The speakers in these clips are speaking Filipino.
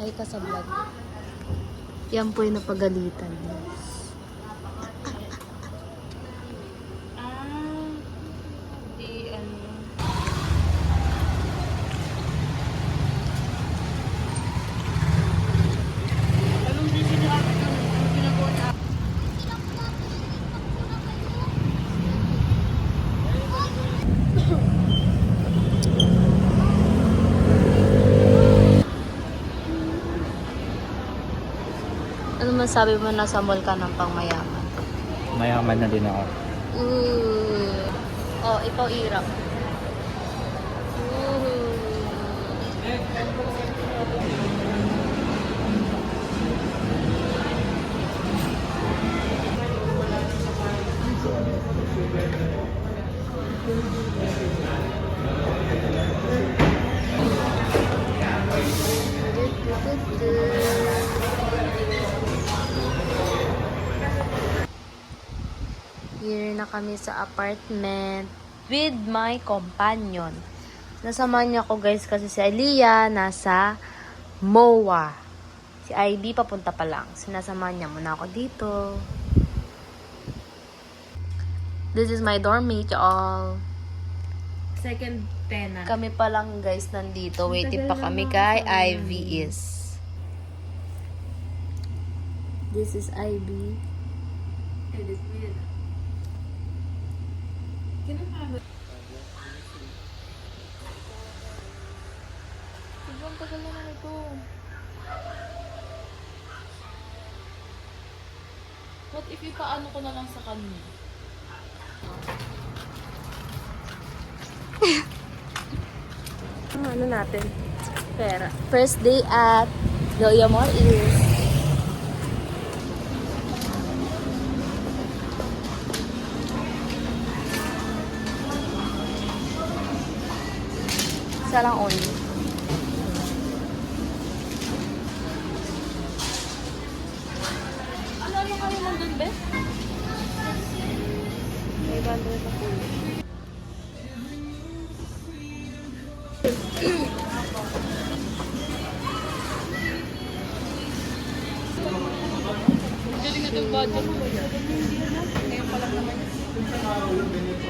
Hi ka sa vlog. Yan po yung napagalitan niya. Di ano. Anong busy na ako ng pinagawa niya? Ano masabi mo na sa mall ka ng pangmayaman? Mayaman na din ako. Oh, ikaw irap. Here na kami sa apartment with my companion. Nasamahan niya ako guys kasi si Aliyah nasa MOA. Si ID papunta pa lang. Sinasamahan niya muna ako dito. This is my dorm mate, y'all. Second tenant. Kami pa lang guys nandito. Waiting pa kami kay Ivy is. This is Ivy. Edit mo yun. Sobrang tagal naman ito. What if ipaano ko na lang sa kanya? Ano natin? Pera. First day at Delia Mall is isa lang only. Ano kayo nandun, Beth? May bundle na po. Galing na itong budget mo. Ngayon pa lang naman.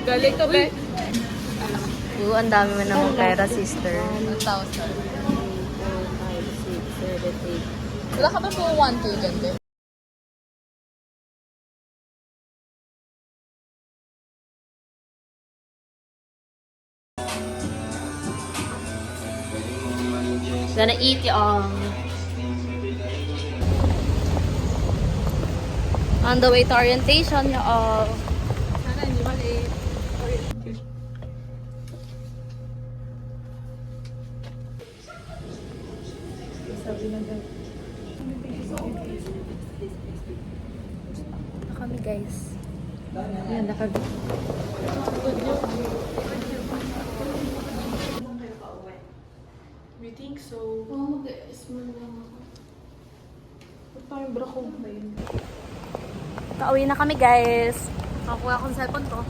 Galing to, Beth. Ang dami mo naman pera, sister. 1,000. 4, 5, 6, 7, 8. Wala ka ba po 1, 2 dyan, Beth? Gonna eat y'all. On the way to orientation, y'all. Sana hindi mali. Kami guys. Yan, We think so. Oo, mag-small lang ako. Ba't parang bra ko ba yun? Pauwi na kami guys. Nakakuha akong cellphone ko.